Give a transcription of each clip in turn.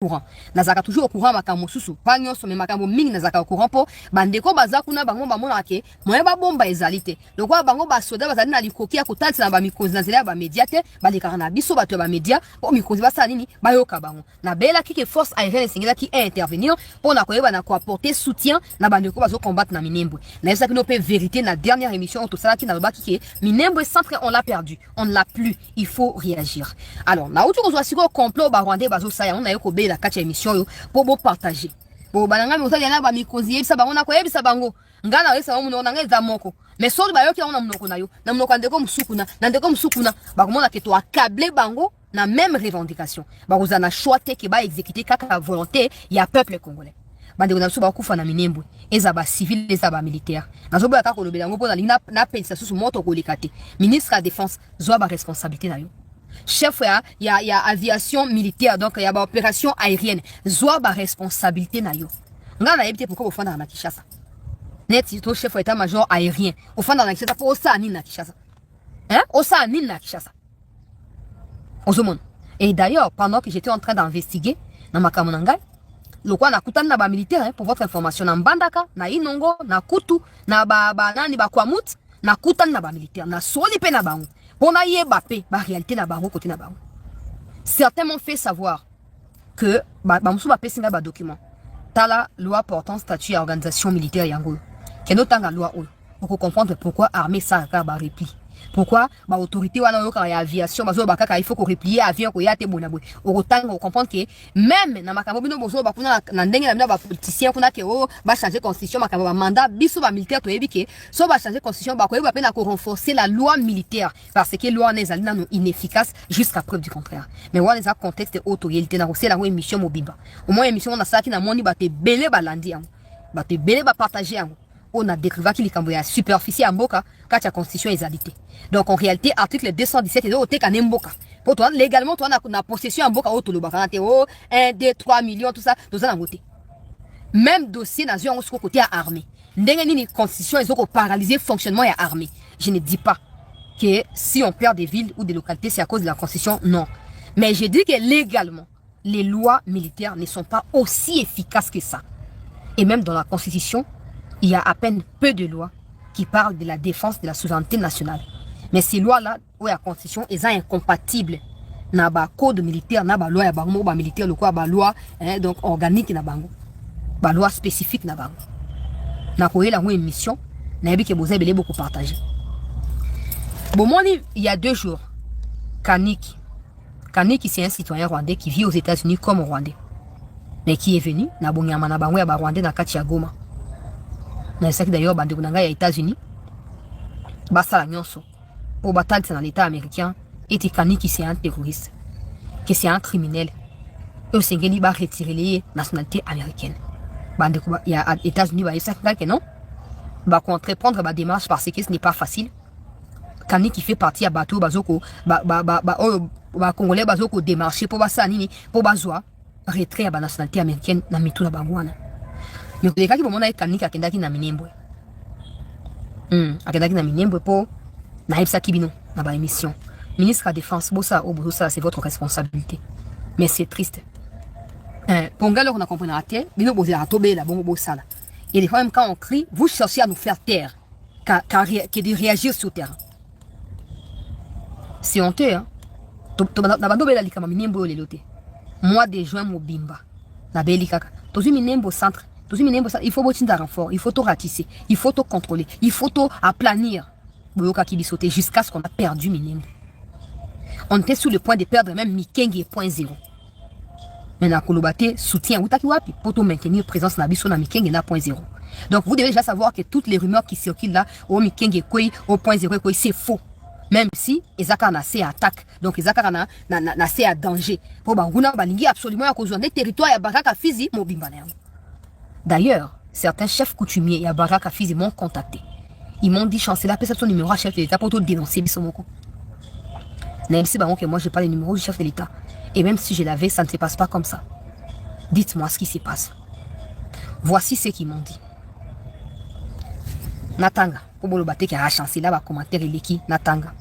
courant. Nazaka toujours au courant makambo susu. Pas nyonso mais makambo mingi nazaka au courant po bandeko baza kuna bango bamona ke moye ba bomba ezalite. Lokwa bango ba soda bazali na likoki ya kotanti na ba mikozi na zela ba media te baleka na biso bato ba media po mikozi basa nini bayoka bango. Na bela ki ke force aérienne singela ki intervenir pour na koyeba na ko apporter soutien na bandeko bazo combattre na Minembwe. Na yesa ki no pe vérité na dernière émission to sala ki na lobaki ke Minembwe centre on l'a perdu. On ne l'a plus. Il faut réagir. Alors, na outu ko siko complot ba Rwandais bazo saya on na yoko be la kati émission yo pour bo partager. Bo bananga mi osali na ba mikozi yebisa bango na ko yebisa bango. Ngana yesa mo na ngeza moko. Mais sori ba yo ki na mnoko na yo. Na mnoko ndeko musukuna, na ndeko musukuna ba komona ke to accabler bango na même revendication. Ba kozana choix te ke ba exécuter kaka volonté ya peuple congolais. Bande na suba kufa na Minembwe eza ba civil eza ba militaire nazo ba ka kolobela ngo pona lina na pensa susu moto kolikate ministre de défense zwa ba responsabilité na yo chef ya aviation militaire donc ya ba opération aérienne zwa ba responsabilité na yo ngana yebite pourquoi ofanda na Kinshasa net to chef état major aérien ofanda na Kinshasa pour ça ni na Kinshasa hein osa ni na Kinshasa ozomon. Et d'ailleurs pendant que j'étais en train d'investiguer na makamonanga lokwa na kutana na ba militaire pour votre information na Mbandaka na Inongo na Kutu na ba nani ba Kwamut na kutana na ba militaire na soli pe na bango pona yeba pe ba réalité na bango côté na bango. Certains m'ont fait savoir que ba musu ba pesinga ba document tala loi portant statut et organisation militaire yango keno tanga loi o pour comprendre pourquoi armée ça ka ba repli. Pourquoi ba autorité wana yo ka ya aviation bazo ba kaka il faut ko replier avion ko ya te bonabwe okotanga comprendre que même na makambo bino bozo ba kuna na ndenge na bino ba politicien kuna ke o ba changer constitution makambo ba mandat biso ba militaire to yebike so ba changer constitution ba ko yeba pe na ko renforcer la loi militaire parce que loi nezali na inefficace jusqu'à preuve du contraire. Mais wana za contexte autorité na ko c'est la émission mobimba au moins émission na saki na moni ba te belé ba landi ba te belé ba partager on a découvert qu'il y a superficie en boka quand la constitution est égalité. Donc en réalité article 217 est au tek en mboka. Pour toi légalement toi on a possession en boka au tolo baka 1 2 3 millions tout ça dans un voté. Même dossier dans un autre côté à armée. Ndenge ni constitution ils ont paralysé fonctionnement et armée. Je ne dis pas que si on perd des villes ou des localités c'est à cause de la constitution, non. Mais je dis que légalement les lois militaires ne sont pas aussi efficaces que ça. Et même dans la constitution il y a à peine peu de lois qui parlent de la défense de la souveraineté nationale. Mais ces lois-là, où la constitution, elles sont incompatibles. Na ba code militaire, na ba loi ya bango, ba militaire, le quoi, ba loi, donc organique na bango. Ba loi spécifique na bango. Na koye la une mission, na yebi ke boza belé beaucoup partagé. Bon, moi, il y a 2 jours, Kaniki, c'est un citoyen rwandais qui vit aux États-Unis comme rwandais. Mais qui est venu, na bonyama na bango ya ba rwandais na kati ya Goma. Na ça d'ailleurs bande kunanga ya États-Unis basa la nyonso pour battre dans l'état américain et Kaniki c'est un terroriste que c'est un criminel eux sengeli ba retirer les nationalité américaine bande ya États-Unis ba ça que non ba entreprendre ba démarche parce que ce n'est pas facile. Kaniki fait partie à bateau bazoko ba congolais bazoko démarcher pour basa nini pour bazwa retrait à ba nationalité américaine na mitu na bangwana. Mais les cas qui vont être Kaniki akendaki na Minembwe. Akendaki na Minembwe pour na hebsa kibino na ba émission. Ministre de la Défense, bossa au bossa c'est votre responsabilité. Mais c'est triste. Pour gars on a compris la terre, bino boser à tober la bongo bossa là. Et des fois même quand on crie, vous cherchez à nous faire taire, que de réagir sur terre. C'est honteux hein. Na bando bela likama Minembwe lelote. Mois de juin mobimba. Na beli kaka. Tozu Minembwe centre. Il faut beaucoup de renfort, il faut tout ratisser, il faut tout contrôler, il faut tout aplanir. Jusqu'à ce qu'on a perdu Minembwe. On était sur le point de perdre même Mikenge 0.0. Maintenant, Kolobate soutient Utakiwapi pour tout maintenir présence na biso na Mikenge na 0.0. Donc vous devez déjà savoir que toutes les rumeurs qui circulent là, au Mikenge koi, au 0.0 c'est faux. Même si Ezaka na assez attaque, donc Ezaka na assez à danger. Pour Banguna balingi absolument à cause des territoires ya Baraka Fizi mobimba. D'ailleurs, certains chefs coutumiers à Baraka Fizi m'ont contacté. Ils m'ont dit, chancelier, appelle son numéro à chef de l'État pour tout dénoncer Bissomoko. Même si que moi, je n'ai pas le numéro du chef de l'État. Et même si je l'avais, ça ne se passe pas comme ça. Dites-moi ce qui se passe. Voici ce qu'ils m'ont dit. Natanga, pour le bâtir qui a chancelier, va commentaire et l'équipe Natanga.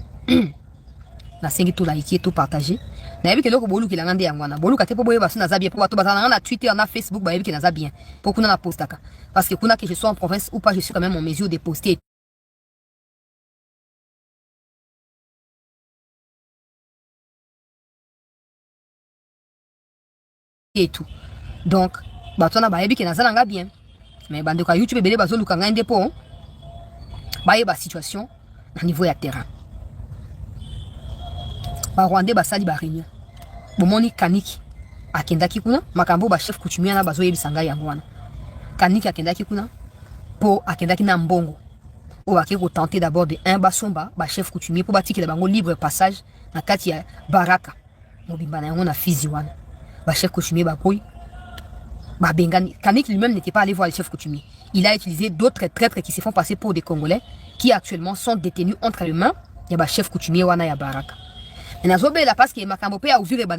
na sengi tout liker tout partager na yebi keloko bolu kilanga nde yangwana bolu kate po boye baso na zabie po bato bazana na Twitter na Facebook ba yebi ke na zabien pour kuna na postaka parce que kuna que je sois en province ou pas je suis quand même en mesure de poster et tout donc bato na ba yebi ke na zalanga bien mais bande kwa YouTube belé bazo lukanga nde po ba yeba situation na niveau ya terrain ba Rwandais basali ba réunion bomoni Kaniki akendaki kuna makambo ba chef coutumier na bazo yebisanga yango wana Kaniki akendaki kuna po akendaki na mbongo o bake ko tenter d'abord de un basomba ba chef coutumier po batikela bango libre passage na kati ya Baraka mobimba na yango na Fizi wana ba chef coutumier ba koy ba bengani Kaniki lui-même n'était pas allé voir le chef coutumier. Il a utilisé d'autres traîtres qui se font passer pour des Congolais qui actuellement sont détenus entre les mains ya ba chef coutumier wana ya Baraka. Na zobe la parce que makambo pe a ouvrir ban.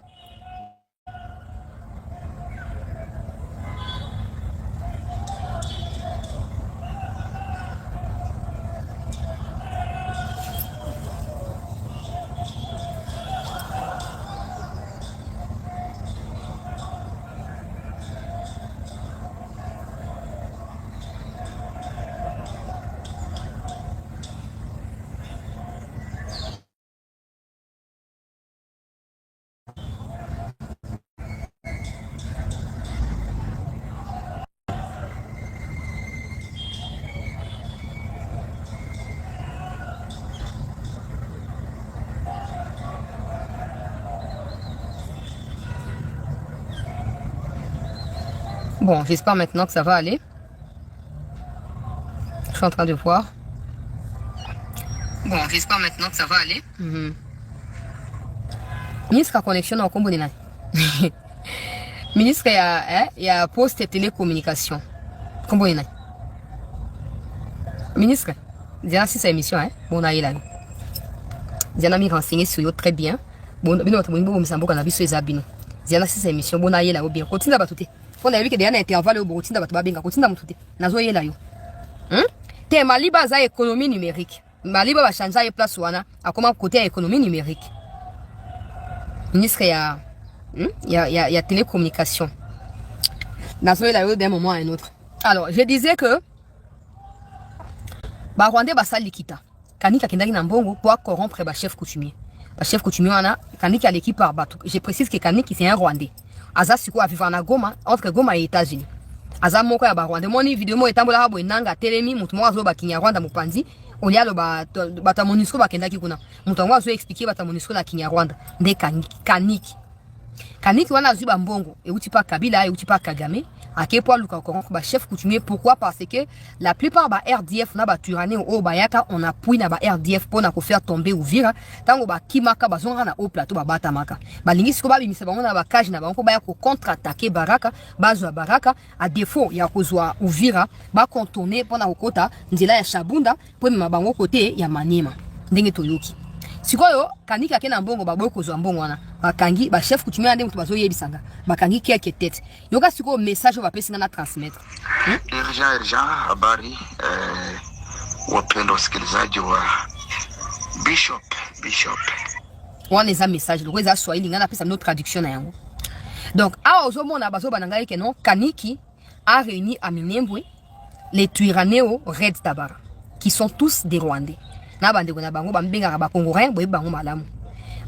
Bon, j'espère maintenant que ça va aller. Je suis en train de voir. Bon, j'espère maintenant que ça va aller. Ministre a connexion au Combo Nina. Ministre il y a poste et télécommunication. Combo Nina. Ministre, déjà si c'est émission, bon, on a eu là. J'ai mis renseigné sur eux très bien. Bon, me semble qu'on a vu sur les abîmes. J'ai si c'est émission, bon, on a eu là, bien. Continue à battre. On a vu que des intervalles au Burkina Faso benga continue mututé nazo yela yo te maliba za économie numérique maliba ba changer place wana akoma côté économie numérique ministre ya télécommunication nazo yela yo d'un moment à un autre. Alors je disais que ba Rwandais basali kita Kaniki akendaki na mbongo pour corrompre ba chef coutumier wana Kaniki à l'équipe par bateau. Je précise que Kaniki c'est un Rwandais. Aza siko a vivre na Goma entre Goma et États-Unis. Aza moko ya ba Rwanda moni vidéo mo etambola habo enanga telemi mutu mo azo ba Kinyarwanda mupanzi olialo bata MONUSCO bakendaki kuna mutu ngo azo expliquer bata MONUSCO na Kinyarwanda nde Kaniki wana azuba mbongo euti pa Kabila euti pa Kagame akepo luka corrompre ba chef coutumier. Pourquoi? Parce que la plupart ba RDF na ba Turane o bayaka on appuie na ba RDF pour na ko faire tomber Uvira tango ba kimaka bazonga na au plateau ba batamaka balingi siko ba bimisa bango na ba cage na bango ba ya ko contre-attaquer Baraka bazwa Baraka à défaut ya kozwa Uvira ba contourner pour na kokota nzela ya Shabunda pour mema bango côté ya Maniema ndenge toyoki sikoyo Kaniki akena mbongo ba boko zo mbongo wana bakangi ba chef coutumier ande mutu bazo yebisanga bakangi quelque tête yoka siko message ba pesi na transmettre Irja habari wapendwa wasikilizaji wa Bishop wana za message loko za Swahili ngana pesa no traduction na yango. Donc a ozomona bazo bananga ke non Kaniki a réuni à Minembwe les Twirwanéo Red Tabara qui sont tous des Rwandais na bande na bango bambengaka ba Congolais boye bango malamu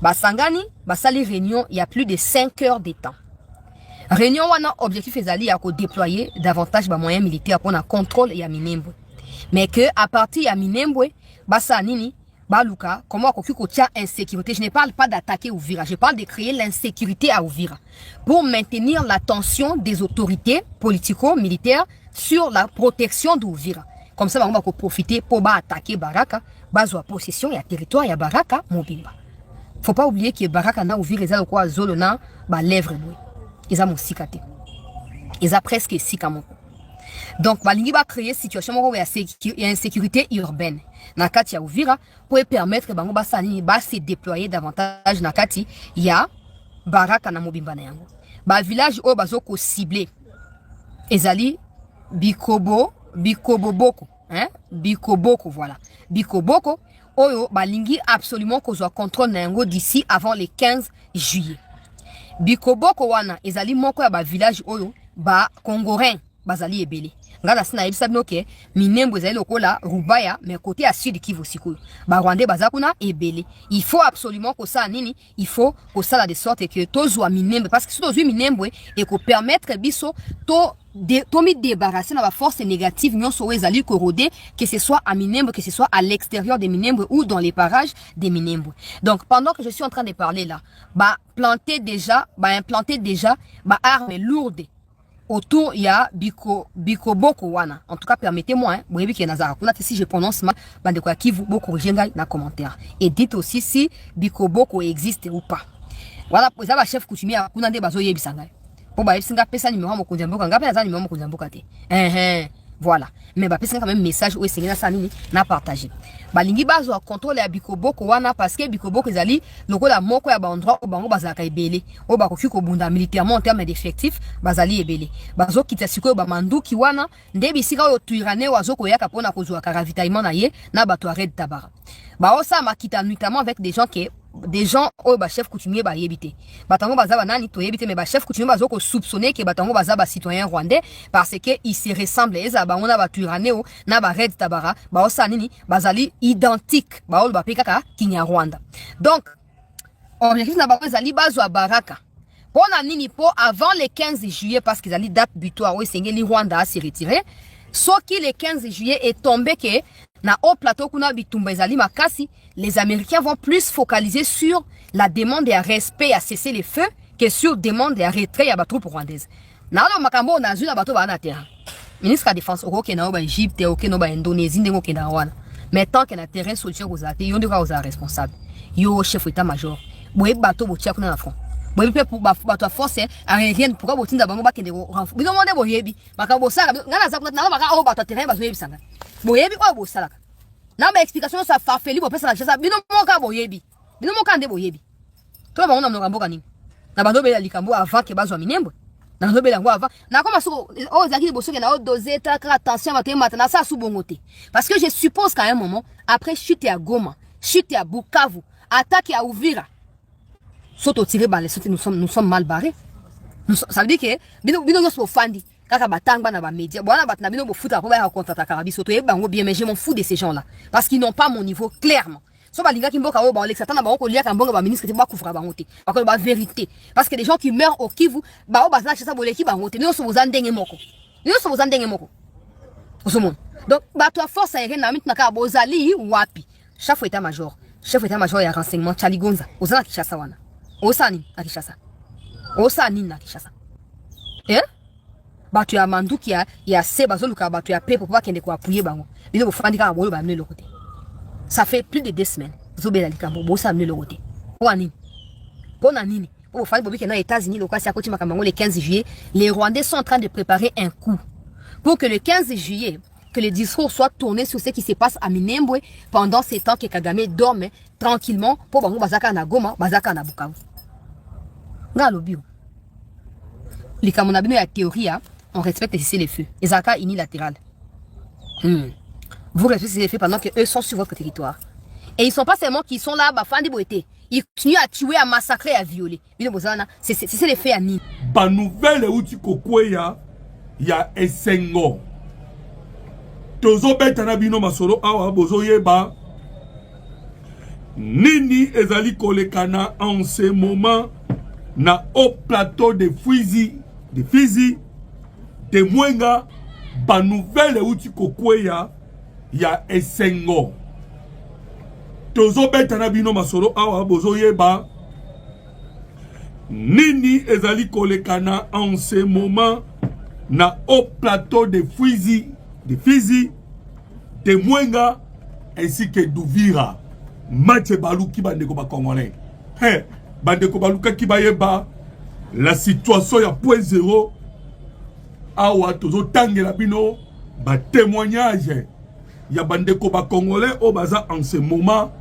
basangani basali réunion il y a plus de 5 heures de temps. Réunion wana objectif ezali ya ko déployer davantage ba moyens militaires pour na contrôle ya Minembwe mais que à partir ya Minembwe basa nini baluka comment ko tia insécurité. Je ne parle pas d'attaquer Uvira, je parle de créer l'insécurité à Uvira pour maintenir l'attention des autorités politico-militaires sur la protection d'Uvira. Comme ça, on va profiter pour attaquer Baraka, bazwa possession et territoire ya Baraka mobimba. Faut pas oublier que Baraka na Uvira eza quoi zolo na ba lèvre boy. Eza mosikate. Eza presque sikamoko. Donc balingi ba créer situation moko ya insécurité urbaine na kati ya Uvira pour permettre bango basani ba se déployer davantage na kati ya Baraka na mobimba na yango. Ba village o bazoko ciblé ezali Bikoboko, voilà. Bikoboko oyo balingi absolument kozwa contrôle na yango d'ici avant le 15 juillet. Bikoboko wana ezali moko ya ba village oyo ba Congorin bazali ebele. Ngala sina yebisa binoke minembo ezali lokola Rubaya mais côté à sud Kivu sikoyo. Ba Rwandais bazakuna ebele. Il faut absolument que ça nini, il faut que ça la de sorte que tozwa minembo parce que si tozwi minembo et ko permettre biso to mi débarrasser na ba force négative nyonso ezali corrodé que ce soit à Minembwe, que ce soit à l'extérieur des Minembwe ou dans les parages des Minembwe. Donc pendant que je suis en train de parler là, implanter déjà armes lourdes autour il y a Bikoboko wana. En tout cas permettez-moi boyebi ke nazara kuna si je prononce ma bande ko Kivu boko rejenga na commentaire et dites aussi si Bikoboko existe ou pas. Voilà pour ça ba chef coutumier kuna nde bazo yebisanga. Pour ba yebisanga pesa numéro mo kunjamboka ngapi na numéro mo kunjamboka te. Voilà. Mais ba pesa quand même message ou esengena ça nini na partager. Balingi bazo a contrôler ya Bikoboko wana parce que Bikoboko ezali lokola moko ya ba endroit au bango bazaka ebele o ba koki ko bunda militairement en termes d'effectifs bazali ebele bazo kita sikoyo ba manduki wana ndebi sika oyo tuirane wazo ko yaka pona kozwa ka ravitaillement na ye na bato arrêt tabara ba osa makita notamment avec des gens oyo ba chef coutumier ba yebité batango bazaba nani to yebité mais ba chef coutumier bazo ko soupçonner que batango bazaba citoyen rwandais parce que ils se ressemblent eza ba ona ba tuirane o na ba red tabara ba osa nini bazali identique ba ol ba pekaka Kinyarwanda. Donc objectif na ba zali bazwa baraka pona nini po avant le 15 juillet parce qu'ils allaient date butoir o sengeli Rwanda a se retirer soki le 15 juillet est tombé que na au plateau kuna bitumba ezali makasi les Américains vont plus focaliser sur la demande et respect à cesser les feux que sur demande et retrait ya ba troupes rwandaises. Na lo makambo na zuna bato ba na terrain. Ministre de défense okoke na ba Egypte okoke no ba Indonésie ndenge okoke na wana. Mais tant que na terrain solution ko zate yo ndeka oza responsable. Yo chef état major. Boye bato bo tia kuna na front. Boye pe pour bato force aérienne pourquoi botinda bango ba kende renfort. Bino monde boyebi makambo sala ngana za kuna na ba o bato terrain ba zoyebi sanga. Boyebi o bo sala. Na ma explication ça farfeli bo pesa la chasa bino moka boyebi. Bino moka nde boyebi. To ba ona mnokamboka nini? Na bando be la likambo avant que bazwa Minembwe. Na bando be la avant. Na koma so o zaki bo soke na o doser ta attention matin na sa su bongote. Parce que je suppose qu'à un moment après chute à Goma, chute à Bukavu, attaque à Uvira. Soto tiré balé, nous sommes mal barrés. Ça veut dire que bino yo fandi. Kaka batanga na ba média bwana batna bino bo futa ko ba contre ta karabi soto bango bien mais je m'en fous de ces gens là parce qu'ils n'ont pas mon niveau clairement so ba linga kimboka o ba Alexandre ba ko lia ka mbonga ba ministre te ba kufra bango te ba ko ba vérité parce que les gens qui meurent au Kivu ba o ba na chasa boleki bango te nyonso bozandenge moko osomon donc ba toi force aérienne na mitna ka bozali wapi chef état major ya renseignement Chaligonza ozana Kishasa wana osani na Kishasa batu ya manduki ya se bazoluka batu ya pepo pour kende ko appuyer bango bino bofandi ka bolo ba mne le côté ça fait plus de 2 semaines zobela likambo bosa mne le côté pona nini pour fandi bobi ke na États-Unis le kwasi akoti makambo le 15 juillet les Rwandais sont en train de préparer un coup pour que le 15 juillet que le discours soit tourné sur ce qui se passe à Minembwe pendant ces temps que Kagame dorme tranquillement pour bango bazaka na Goma bazaka na Bukavu ngalo bio likambo na bino ya théorie on respecte ici les feux. Les accords unilatérales. Vous respectez les feux pendant qu'eux sont sur votre territoire. Et ils ne sont pas seulement qui sont là, ils continuent à tuer, à massacrer, à violer. C'est les faits à Nini. Ba nouvelle où tu kokweya, ya esengo. Tozo betana bino masolo awa bozo yeba. Nini ezali kolekana en ce moment na au plateau de Fizi, de Mwenga, ba nouvelle où tu kokweya ya esengo. Tozo betana bino masolo awa bozo yeba. Nini ezali kolekana en ce moment na au plateau de Fizi, de Mwenga ainsi que d'Uvira. Matche baluki bandeko ba congolais. Bandeko baluka ki bayeba la situation ya point zéro. Awa tozo tangela bino ba témoignage ya bandeko ba congolais au baza en ce moment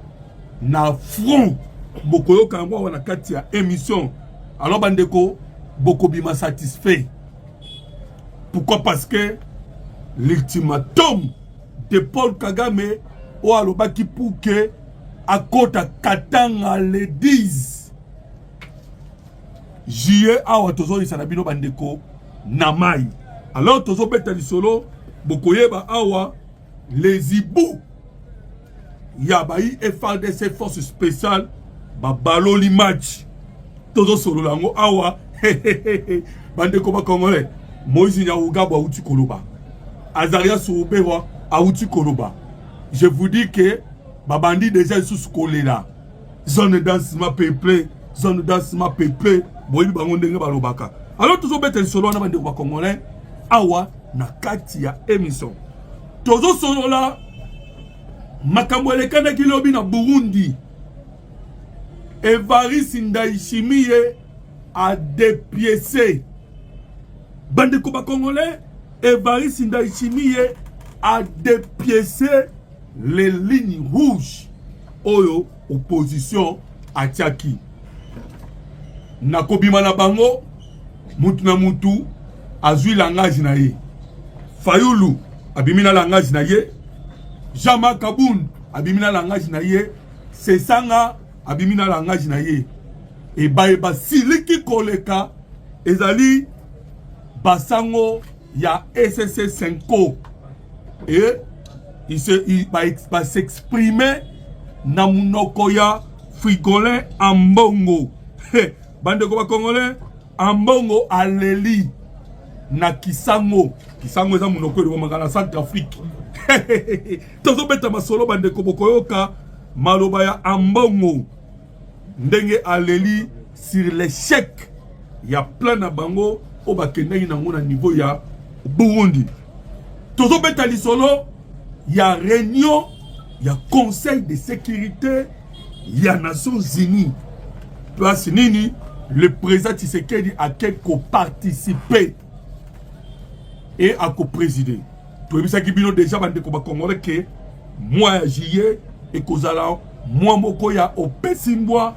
na front bokoyo kangwa wana kati ya émission. Alors bandeko boko bima satisfait. Pourquoi? Parce que l'ultimatum de Paul Kagame ou alobaki pour que akota katanga le 10 juillet awa tozolisa na bino bandeko na mai. Alors tozobeta lisolo bokoyeba awa les ibou ya bayi FARDC force spéciale babaloli match tozosolo lango awa bandeko ba Congolais. Moïse Nyarugabo auti koloba, Azaria Soubewa auti koloba. Je vous dis que babandi déjà sous kolela. Zone dansement peuplé, zone dansement peuplé. Boyi bango ndenge balobaka. Alors tous obete solo na bandeko ba Congolais awa na kati ya émission. Tozo solo la makambo elekana kilobi na Burundi. Evariste Ndayishimiye a dépiécé. Bandeko ba Congolais, Evariste Ndayishimiye a dépiécé les lignes rouges. Oyo, opposition à Tchaki. Nakobima na bango, mutu na mutu, azui langage na ye. Fayulu, abimina langage na ye. Jama Kaboun, abimina langage na ye. Sesanga, abimina langage na ye. Et baeba siliki koleka, ezali basango ya SSC 5 et il va s'exprimer na munoko ya frigolin ambongo. Bandeko ba Congolais ambongo aleli na kisango eza munoko de makana Centrafrique. Tozo beta masolo bandeko bokoyoka maloba ya ambongo ndenge aleli sur l'échec ya plan na bango o bakendaki nango na niveau ya Burundi. Tozo beta lisolo ya réunion ya conseil de sécurité ya Nations Unies. Place nini le président Tshisekedi a quelque participer et a co-présider. Toyebisaki bino déjà bandeko ba Congolais que mois ya juillet et kozala mois moko ya opesi mbwa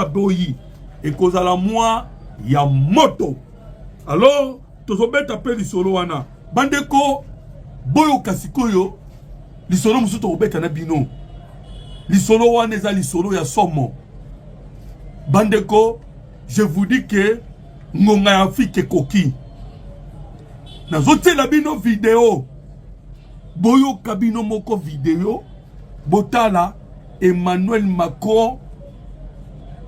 boyi et kozala mois ya moto. Alors, tozobeta pe lisolo wana. Bandeko, boyo kasikoyo, lisolo musu tozobeta na bino. Lisolo wana eza lisolo ya somo. Bandeko, je vous dis que ngonga ya Afrique koki. Nazote la bino vidéo. Boyo kabino moko vidéo. Botala, Emmanuel Macron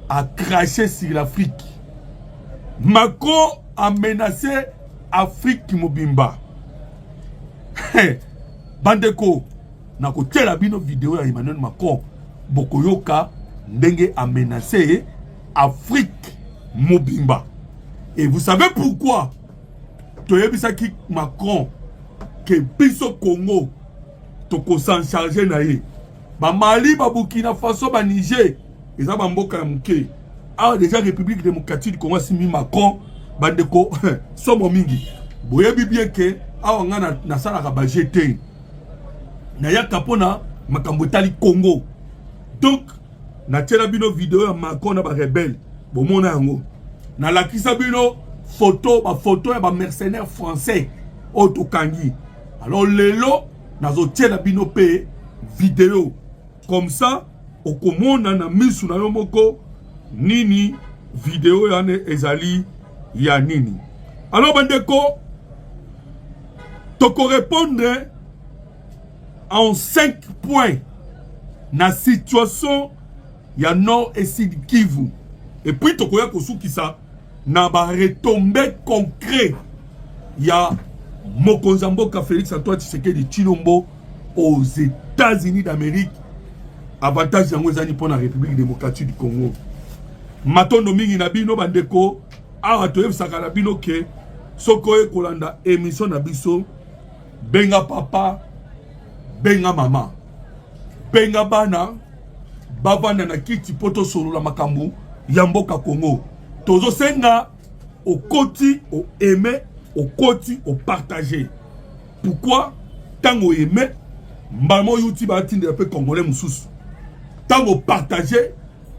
a craché sur l'Afrique. Macron a menacé Afrique Mobimba. Bandeko, nako tela bino vidéo ya Emmanuel Macron. Bokoyoka ndenge a menacé Afrique Mobimba. Et vous savez pourquoi? Toyebisaki Macron que biso Congo toko s'en charger na ye. Ba Mali, ba Burkina Faso, ba Niger, eza ba mboka ya muke. Ah, déjà République démocratique du Congo simi Macron bandeko somo mingi. Boyebi bien que awa nga na sala ka ba GT. Na ya kapona makambo tali Congo. Donc na tela bino vidéo ya Macron na ba rebelle. Bo mona yango. Na lakisa bino photo ya ba mercenaires français otokangi. Alors lelo nazo tela bino pe vidéo comme ça okomona na misu na yo moko nini vidéo yane ezali ya nini. Alors bandeko toko répondre en 5 points na situation ya Nord et Sud Kivu. Et puis toko ya kosukisa na ba retombées concret ya mokonzi mboka Félix Antoine Tshisekedi Tshilombo aux États-Unis d'Amérique. Avantage yango ezani pour la République démocratique du Congo. Matondo mingi na bino bandeko awa toyebisaka na bino ke soko ekolanda émission na biso benga papa benga mama benga bana bavanda na kiti poto solo la makambu ya mboka Congo. Tozo senga au koti au aimer au koti au partager. Pourquoi tango aimer mbalmo YouTube atinde un peu congolais mususu. Tango partager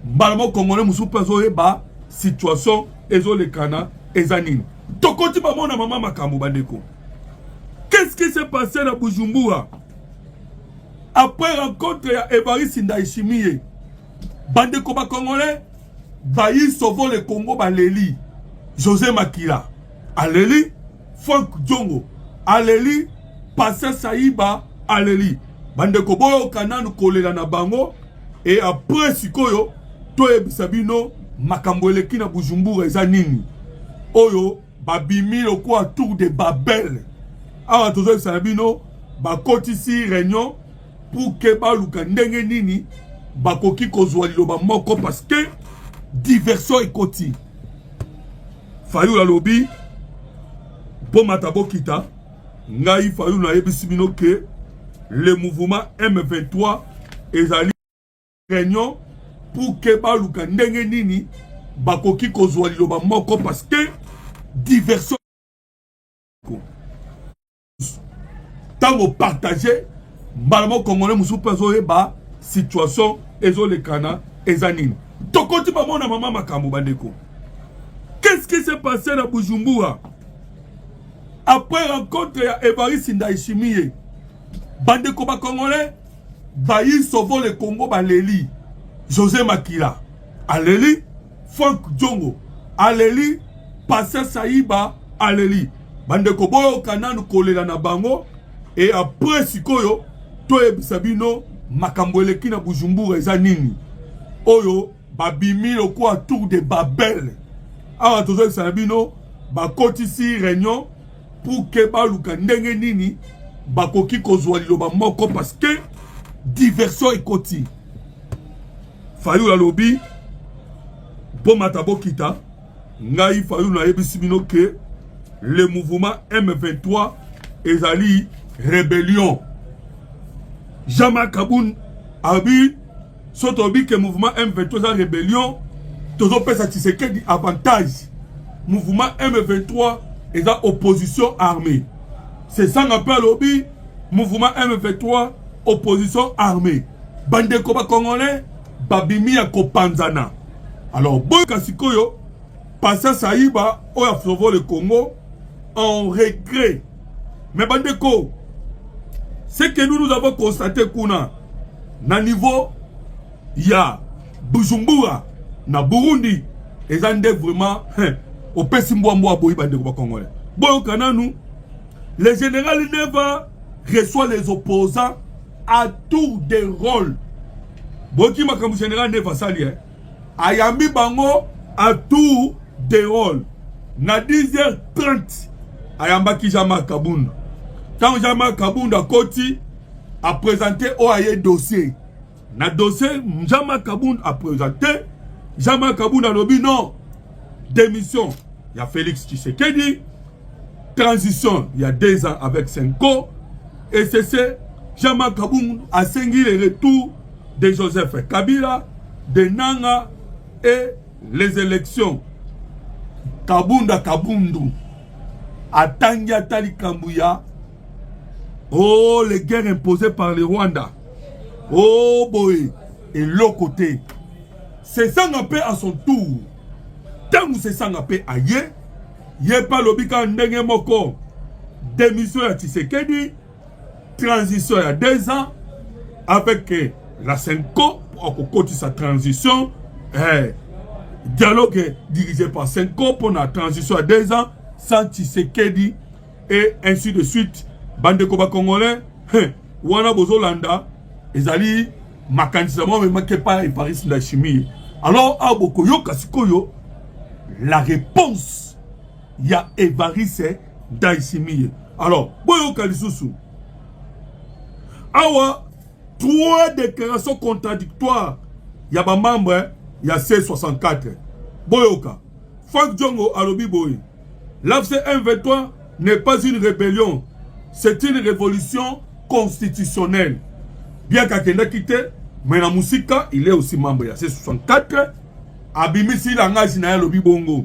mbalmo congolais mususu peso ba situation ezo le kana ezanine. Tokoti ba mona mama makambo bandeko. Qu'est-ce qui s'est passé na Bujumbura? Après rencontre ya Évariste Ndayishimiye, bande koba congolais, bayi sauvo le Congo baleli, José Makila, aleli, Frank Djongo, aleli, Passa Saïba, aleli, bande kobo kananu kolela na bango, et après sikoyo, to ebisabino, makambo eleki na Bujumbura eza nini, oyo, babimi lo kwa tour de Babel, awa tozo ebisabino, bakotisi réunion, pour que baluka ndenge nini bakoki kozwa liloba moko parce que diversion ekoti fayu la lobby bon matabo kita ngai fayu na yebisi bino ke le mouvement M23 ezali réunion pour que baluka ndenge nini bakoki kozwa liloba moko parce que diversion tango partager Mbalamo congolais musupa zoeba situation ezo le kana ezanine. Tokoti bamona mama makambo bandeko. Qu'est-ce qui s'est passé à Bujumbura? Après rencontre ya Évariste Ndayishimiye, bandeko ba congolais bayi sauvo le Congo baleli, José Makila, aleli, Frank Djongo, aleli, Passa Saïba, aleli. Bandeko boyo kananu kolela na bango et après sikoyo to ebisabino makambo eleki na Bujumbura eza nini oyo babimi lo kwa tour de Babel awa tozo ebisabino bakotisi réunion pour que baluka ndenge nini bakoki kozwa liloba moko parce que diversion ekoti fayu la lobby po matabo kita ngai fayu na yebisi bino ke le mouvement M23 ezali rébellion. Jama Kaboun abi sotobi que mouvement M23 en rébellion toujours peut satisfaire des avantages. Mouvement M23 est en opposition armée. C'est ça qu'on appelle lobby mouvement M23 opposition armée. Bande koba congolais babimi ya kopanzana. Alors boy kasikoyo Passa Saïba au Afrovo le Congo en regret. Mais bande ko ce que nous avons constaté kuna na niveau ya Bujumbura na Burundi ezande vraiment au pesimbo mwa boyi bande ko congolais boyo kananu le général Neva reçoit les opposants à tour de rôle boki makambu général Neva sali ayambi bango à tour de rôle na 10h30 ayamba Kijama Kabunda. Quand Jama Kabunda Koti a présenté OAE dossier. Na dossier, Jama Kabunda a présenté. Jama Kabunda a dit non. Démission. Il y a Félix Tshisekedi. Transition. Il y a 2 ans avec Senko. Et c'est Jama Kabunda a signé le retour de Joseph Kabila, de Nanga et les élections. Kabunda Kabundu. Atanga Tali Kambuya. Oh, les guerres imposées par le Rwanda. Oh boy. Et l'autre côté. C'est ça qu'on appelle à son tour. Tant que c'est ça qu'on appelle ailleurs. Il n'y a pas l'obika ndenge moko. Démission à Tshisekedi. Transition il y a 2 ans. Avec la Senko. Pour côté sa transition. Dialogue dirigé par Senko pour la transition à 2 ans. Sans Tshisekedi. Et ainsi de suite. Bande koba congolais, wana bozolanda, ezali makanisamo me makepa et Paris la chimie. Alors aboko yo kasikoyo, la réponse ya Évariste Ndayishimiye. Alors boyo kalisusu. Awa 3 déclarations contradictoires ya ba membre ya C64. Boyoka. Frank Djongo alobi boy. L'AFC M23 n'est pas une rébellion. C'est une révolution constitutionnelle. Bien qu'Akenda quitté, mais la musique, il est aussi membre. C'est 64. Abimisi langage na lobby bongo.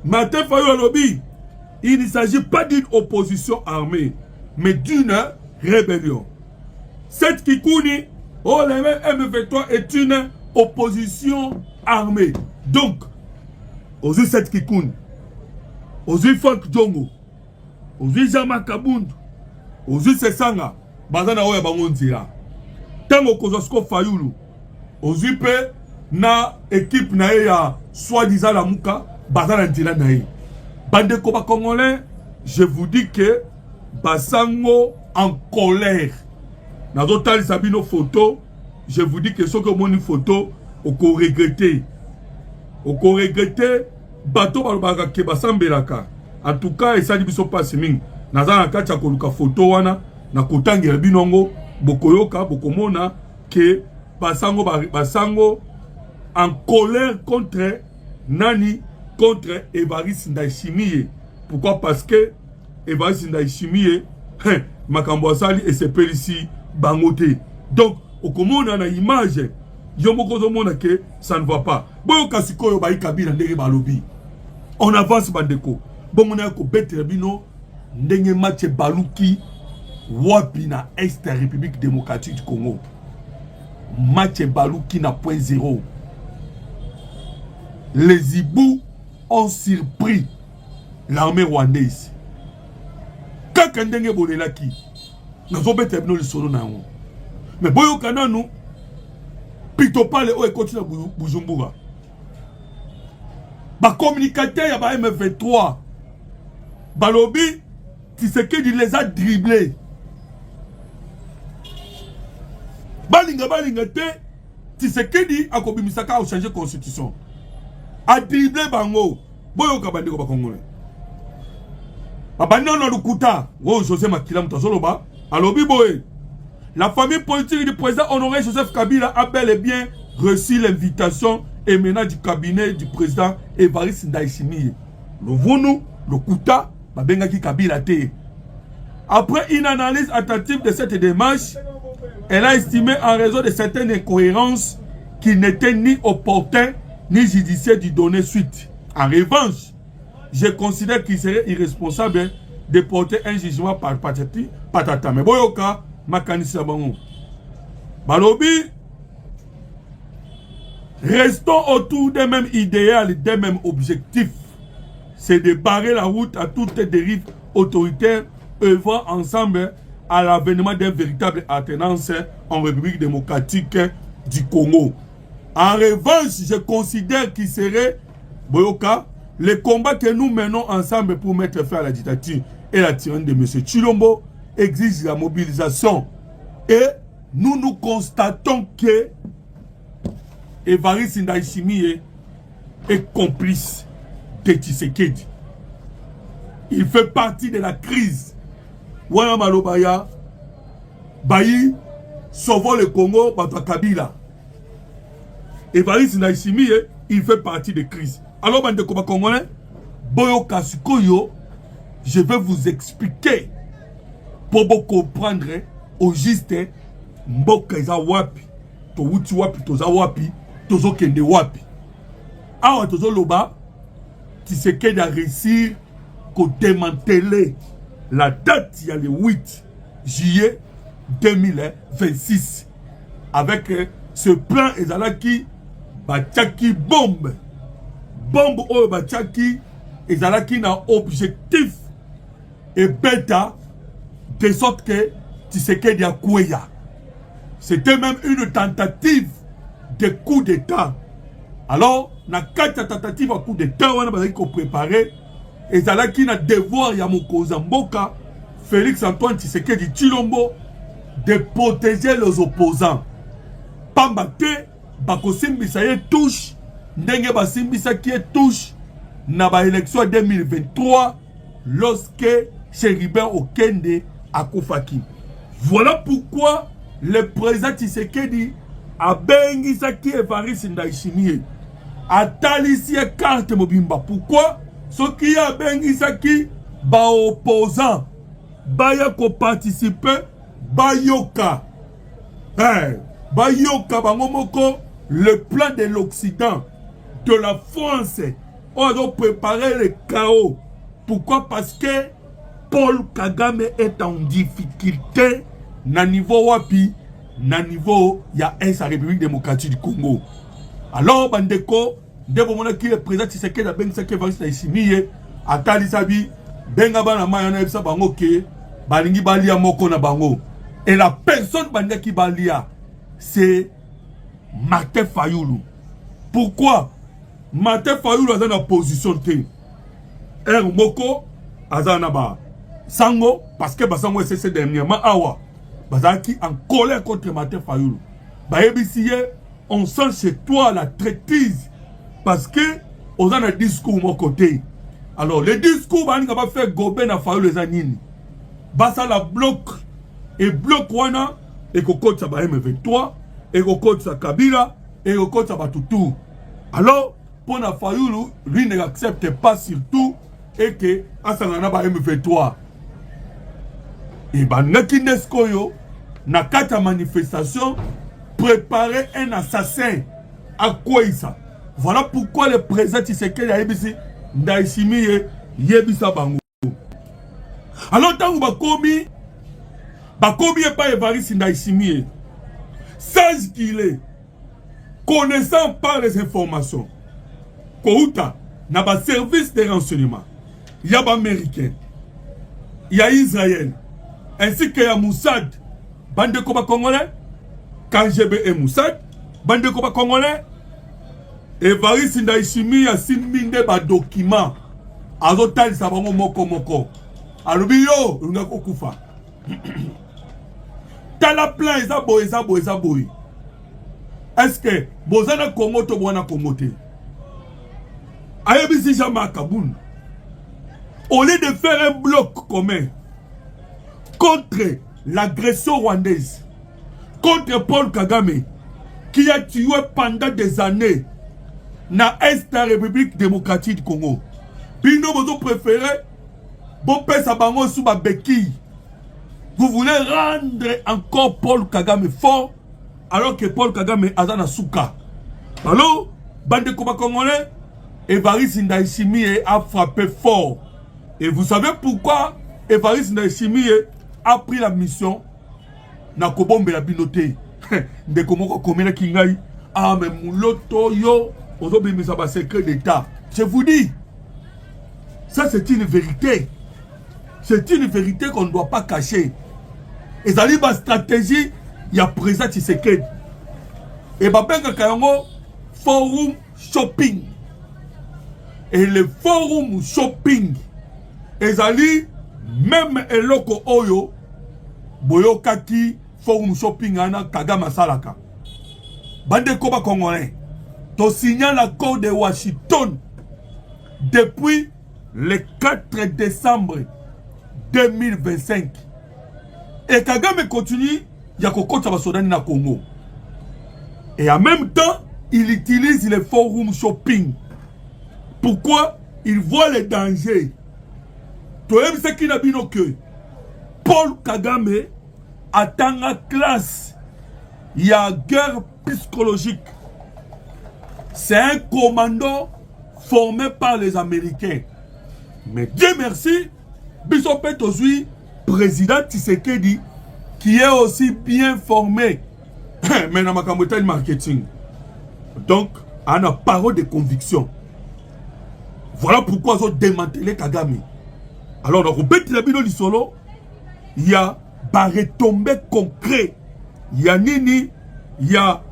Martin Fayou lobby. Il ne s'agit pas d'une opposition armée, mais d'une rébellion. Cette Kikouni, oh le M23 est une opposition armée. Donc, aux yeux cette Kikouni, aux yeux Frank Djongo, aux yeux Jama Kabunda, aux yeux Sesanga, Bazana Oya Bangonzira. tango kozosko fayulu ozipe na équipe na ya soi-disant la muka bazala ndila na ye bande ko ba congolais. Je vous dis que basango en colère nazo tali sabino photo. Je vous dis que ce que mon photo oko regretter bato balobaka ke basambelaka. En tout cas esali biso passe mingi naza na kati ya koluka photo wana na kotangela binongo bokoyoka bokomona ke basango en colère contre nani, contre Évariste Ndayishimiye. Pourquoi? Parce que Évariste Ndayishimiye makambo asali et c'est ici bangote. Donc okomona na image yomoko zomona que ça ne va pas. Boyo kasikoyo ba ikabila ndenge balobi. On avance bandeko. Bomona ko betre bino ndenge match baluki wapi na Est République démocratique du Congo. Match baluki na point zéro. Les Ibous ont surpris l'armée rwandaise. Kaka ndenge bolelaki nazo betre bino lisolo na ngo. Mais boyo kananu pito pale o ekoti na Bujumbura. Ba communicateur ya ba M23 balobi Tshisekedi les a dribblés. Balinga te Tshisekedi akobimisaka au changer constitution. A dribblé bango. Boyo kabandeko ba congolais. Babandi na lukuta wo José Makila mutazoloba alobi boye. La famille politique du président Honoré Joseph Kabila a bel et bien reçu l'invitation émanant du cabinet du président Évariste Ndayishimiye. Le Vonu, le Kouta, Babengaki Kabila te. Après une analyse attentive de cette démarche, elle a estimé en raison de certaines incohérences qu'il n'était ni opportun ni judiciaire d'y donner suite. En revanche, je considère qu'il serait irresponsable de porter un jugement par patata. Mais boyoka, makanisa bango. Balobi, restons autour des mêmes idéaux, des mêmes objectifs. C'est de barrer la route à toutes les dérives autoritaires, œuvrant ensemble à l'avènement d'une véritable alternance en République démocratique du Congo. En revanche, je considère qu'il serait, boyoka, le combat que nous menons ensemble pour mettre fin à la dictature et la tyrannie de M. Tshilombo exige la mobilisation. Et nous constatons que Évariste Ndayishimiye est complice de Tshisekedi. Il fait partie de la crise. Wana malobaya, Bayi, sauvons le Congo, Bata Kabila. Évariste Ndayishimiye, il fait partie de crise. Alors, bande de Congolais, Boyo Kasikoyo, je vais vous expliquer pour vous comprendre au juste mboka eza wapi to wuti wapi to za wapi to zo kende wapi. Awa to zo loba Tshisekedi a réussi ko démanteler la date il y a le 8 juillet 2026 avec ce plan ezalaki batiaki bombe oyo batiaki ezalaki na objectif et bêta de sorte que Tshisekedi a kouya. C'était même une tentative de coup d'État. Alors, na kata tentative à coup d'État, on a préparé et zalaki na devoir ya mokoza mboka Félix Antoine Tshisekedi Tshilombo de protéger les opposants. Pambate bakosimbisa ye touche ndenge basimbisa qui est touche na ba élection 2023 lorsque Chéribert Okende a Koufaki. Voilà pourquoi le président Tshisekedi a bengisaki Évariste Ndayishimiye a talisi carte mobimba. Pourquoi? Ce qui a bengisaki ba opposant baya ko participer bayoka. Bayoka bangomoko le plan de l'Occident, de la France, on a préparé le chaos. Pourquoi? Parce que Paul Kagame est en difficulté na niveau wapi, na niveau ya la République démocratique du Congo. Alors bandeko, debo mona ki le président Tshisekedi a bengi sake Évariste Ndayishimiye atali sabi benga bana mayana ebisa bango ke balingi balia moko na bango. Et la personne banda ki balia c'est Martin Fayoulou. Pourquoi? Martin Fayoulou a dans la position T. Moko Azanaba. Sango, parce que Basango c'est dernièrement Awa. Bazaki en colère contre Martin Fayoulou. Bayebissiye, on sent chez toi la traîtrise. Parce que on a un discours de mon côté. Alors, le discours, on va faire gober na Fayoulou les anines. Basa la bloc. Et bloc wana, et qu'on compte ça M23, et qu'on compte ça Kabila, et qu'on compte ça Batutu. Alors, pour na Fayoulou, lui n'accepte pas surtout, et que Asangana ba M23. Et bah, Nakineskoyo, na kata manifestation, préparer un assassin. À quoi ça? Voilà pourquoi le président Tshisekedi a yebisi Ndaïsimi yebisa bango. Alors tant que bakomi est pas Évariste Ndaïsimi, sage qu'il est, connaissant par les informations, Kouta n'a pas service de renseignement, il y a américain, il y a Israël, ainsi que y a Moussad, bande de combat congolais, KGB et Moussad, bande de combat congolais. Évariste Ndaïsimi a siminde ba document azotal sabango moko alobi yo lunga kokufa tala plan eza boy est-ce que bozana Congo to bwana Congo te ayebisi Jean Kaboun au lieu de faire un bloc commun contre l'agression rwandaise, contre Paul Kagame qui a tué pendant des années na Est la République démocratique du Congo. Puis nous vous préférez bon pèse à bango sous ma béquille. Vous voulez rendre encore Paul Kagame fort alors que Paul Kagame a dans souka. Alors, bande combat congolais, Évariste Ndaïsimi a frappé fort. Et vous savez pourquoi Évariste Ndaïsimi a pris la mission na kobombe la binoté. De comment combien kingai ah mais mouloto yo aujourd'hui ça va secret d'état. Je vous dis, ça c'est une vérité. C'est une vérité qu'on ne doit pas cacher. Et ça ma stratégie, il y a présent Tshisekedi. Et Babenga Kayango forum shopping. Et le forum shopping, et ça même eloko oyo boyokaki forum shopping ana Kagame Salaka. Bande koba congolais. To signale l'accord de Washington depuis le 4 décembre 2025. Et Kagame continue, il y a Koko Tchabasodani na Congo. Et en même temps, il utilise les forums shopping. Pourquoi? Il voit les dangers. Toi, ce qui n'a pas que Paul Kagame attend la classe. Il y a guerre psychologique. C'est un commando formé par les Américains. Mais Dieu merci, Bishop Tozui, président Tshisekedi, qui est aussi bien formé. Mais dans ma marketing. Donc, on a parole de conviction. Voilà pourquoi ils ont démantelé Kagame. Alors, dans le bidon du solo, il y a des retombées concrètes. Il y a Nini, il y a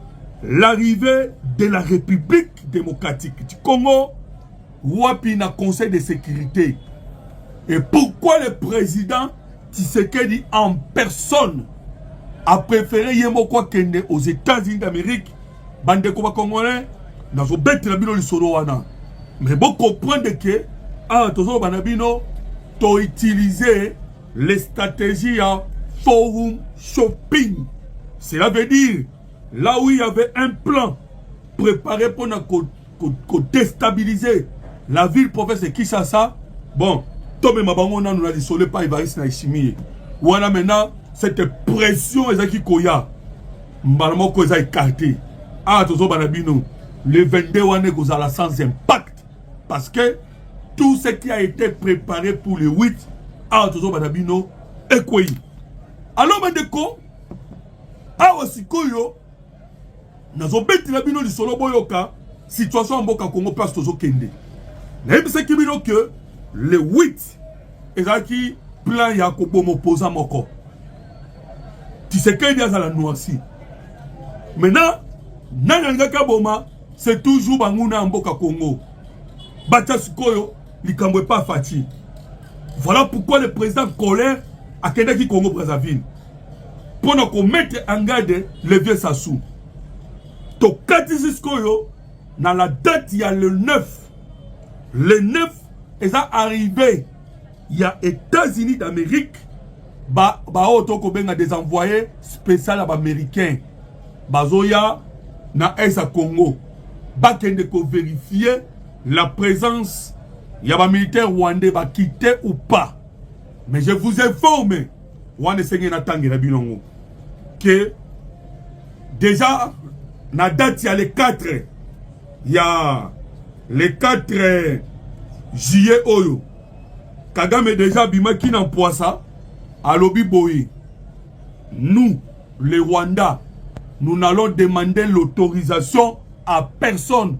l'arrivée de la République démocratique du Congo, Wapina Conseil de sécurité. Et pourquoi le président Tshisekedi en personne a préféré Yemoko Kende aux États-Unis d'Amérique, bande Koba Congolais, dans le bête de la bino solo wana. Mais vous comprenez que, toujours banabino, tu utilisé les stratégies à forum shopping. Cela veut dire, là où il y avait un plan préparé pour déstabiliser la ville-province de Kinshasa, bon, Tomé Mabangona nous l'a dit, solé pas Évariste Ndaïsimi. Voilà maintenant, cette pression, Ezaki Koya, Mbalamoko est écarté. Toujours banabino, le 22 wane kozala sans impact. Parce que tout ce qui a été préparé pour le 8, toujours banabino, est quoi? Alors, Mandeko, Awasikoyo, nazo beti la bino li solo boyoka, situation en boka Congo place tozo kende. Même ce qui bino que le 8, ezaki plan ya kobomo posa moko. Tshisekedi azala noisi. Maintenant, Nanangaka Boma, c'est toujours Bangouna Mboka Congo. Bata Sukoyo, Likambwe pas Fati. Voilà pourquoi le président colère a Kendaki Congo Brazzaville. Pour nous mettre en garde le vieux Sassou. To Katisi Sukoyo, dans la date, il y a le 9. Le 9, ils sont arrivés. Il y a États-Unis d'Amérique. Des envoyés spéciaux américains. Bazoya na Esa Congo. Bakende ko vérifier la présence. Il y a des militaires rwandais va quitter ou pas. Mais je vous informe, que déjà, na date, il y a les 4. Il y a les 4 juillet Oyo. Kagame déjà bimaki nan poisa à Lobi Boy. Nous, les Rwandais, nous n'allons demander l'autorisation à personne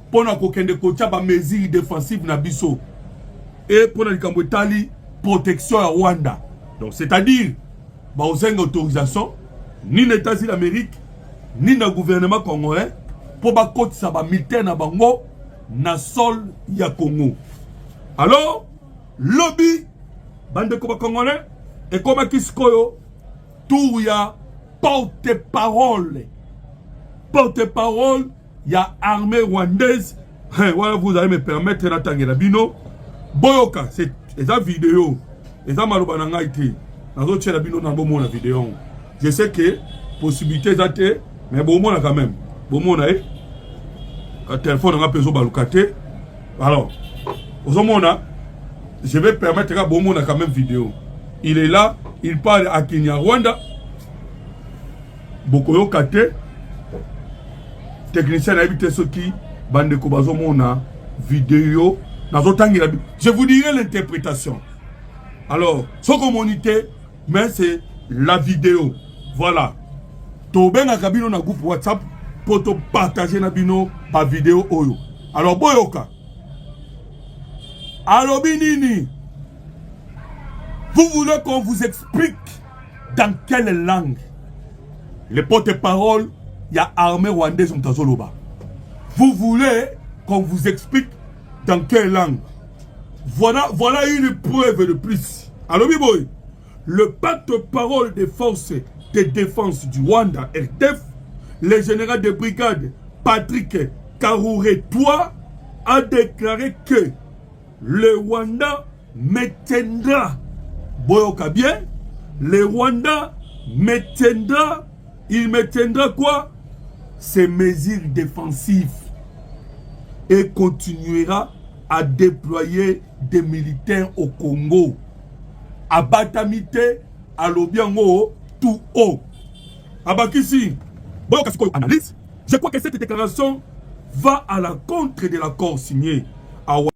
pour nous mesures défensives na biso et pour nous protection à Rwanda. Donc c'est-à-dire, nous avons autorisation ni les États-Unis d'Amérique ni le gouvernement congolais pour que ça va militaire na bango na sol ya Congo. Alors, lobby bande ko congolais et comme Kiskoyo tout ya porte-parole. Porte-parole, il y a armée rwandaise. Voilà, vous allez me permettre d'attendre la bino. Boyoka, c'est la vidéo. Et ça m'a été. La vidéo. Je sais que possibilité d'être, mais bon, on a quand même. Bon, on a un téléphone, on a besoin de balukate. Alors, je vais permettre à bon, on a quand même vidéo. Il est là, il parle à Kenya, Rwanda. Bokoyo Kate. Technicien a évité ce qui bande kobazo mona vidéo. Je vous dirai l'interprétation. Alors, ce communauté, mais c'est la vidéo. Voilà. Toben a kabino na groupe WhatsApp pour te partager na bino par vidéo oyo. Alors boyoka. Alors binini. Vous voulez qu'on vous explique dans quelle langue les porte-parole il y a armée rwandaise Mtazoloba. Vous voulez qu'on vous explique dans quelle langue? Voilà une preuve de plus. Alors, Biboy, le porte-parole des forces de défense du Rwanda, RDF, le général de brigade Patrick Karouretwa a déclaré que le Rwanda maintiendra, Boyoka bien, le Rwanda maintiendra, il maintiendra quoi? Ces mesures défensives et continuera à déployer des militaires au Congo. À Batamite, à Lobiango, tout haut. À Bakissi, analyse. Je crois que cette déclaration va à l'encontre de l'accord signé à